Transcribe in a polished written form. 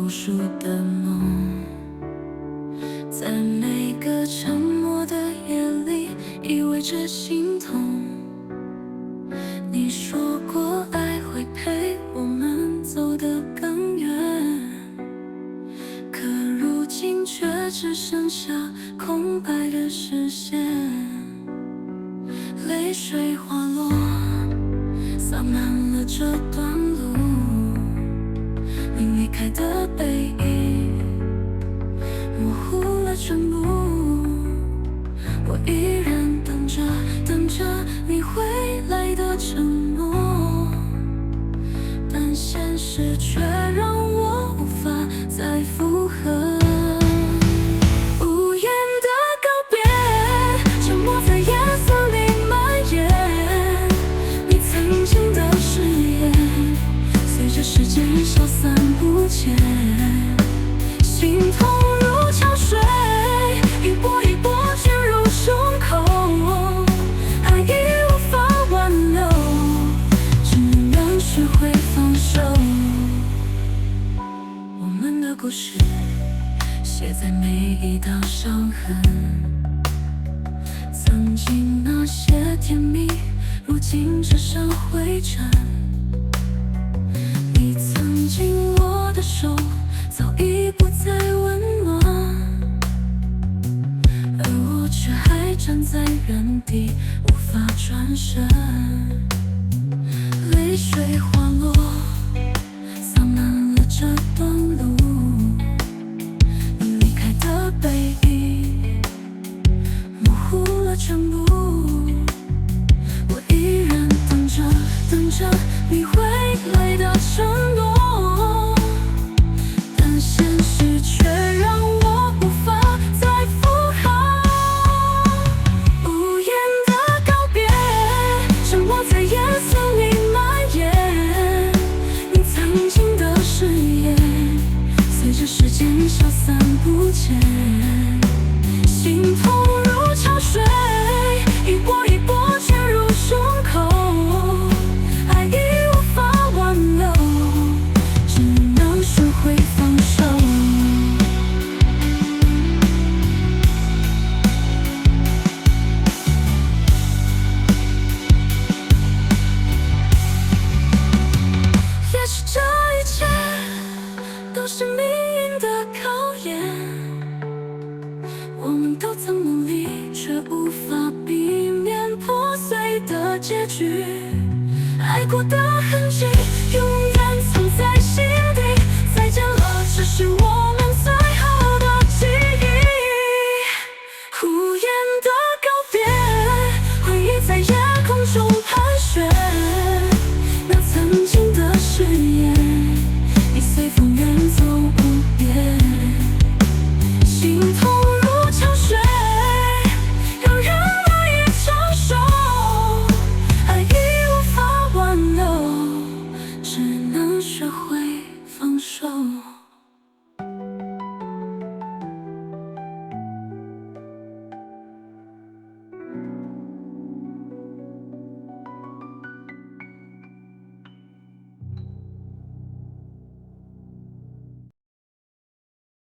无数的梦，在每个沉默的夜里，依偎着心痛。你说过爱会陪我们走得更远，可如今却只剩下空白的视线，泪水滑落，洒满了这段路。你离开的背影模糊了全部，我依然等着，等着你回来的承诺，但现实却让我无法再附和。无言的告别，沉默在夜色里蔓延，你曾经的誓言随着时间消散不见，心痛如潮水，一波一波卷入胸口，爱已无法挽留，只能学会放手。我们的故事写在每一道伤痕，曾经那些甜蜜，如今只剩灰尘。你曾经握的手，早已不再温暖，而我却还站在原地，无法转身。泪水滑落，洒满了这段路。你离开的背影模糊了全部，我依然等着，等着你回来的承诺，但现实却让我无法再附和。无言的告别，沉默在夜色里蔓延，你曾经的誓言随着时间消散不见，心痛如潮水，一波一波卷入胸口，爱已无法挽留，只能学会放手。也许这一切都是命运的考验，我们都曾努力，却无法避免破碎的结局。爱过的痕迹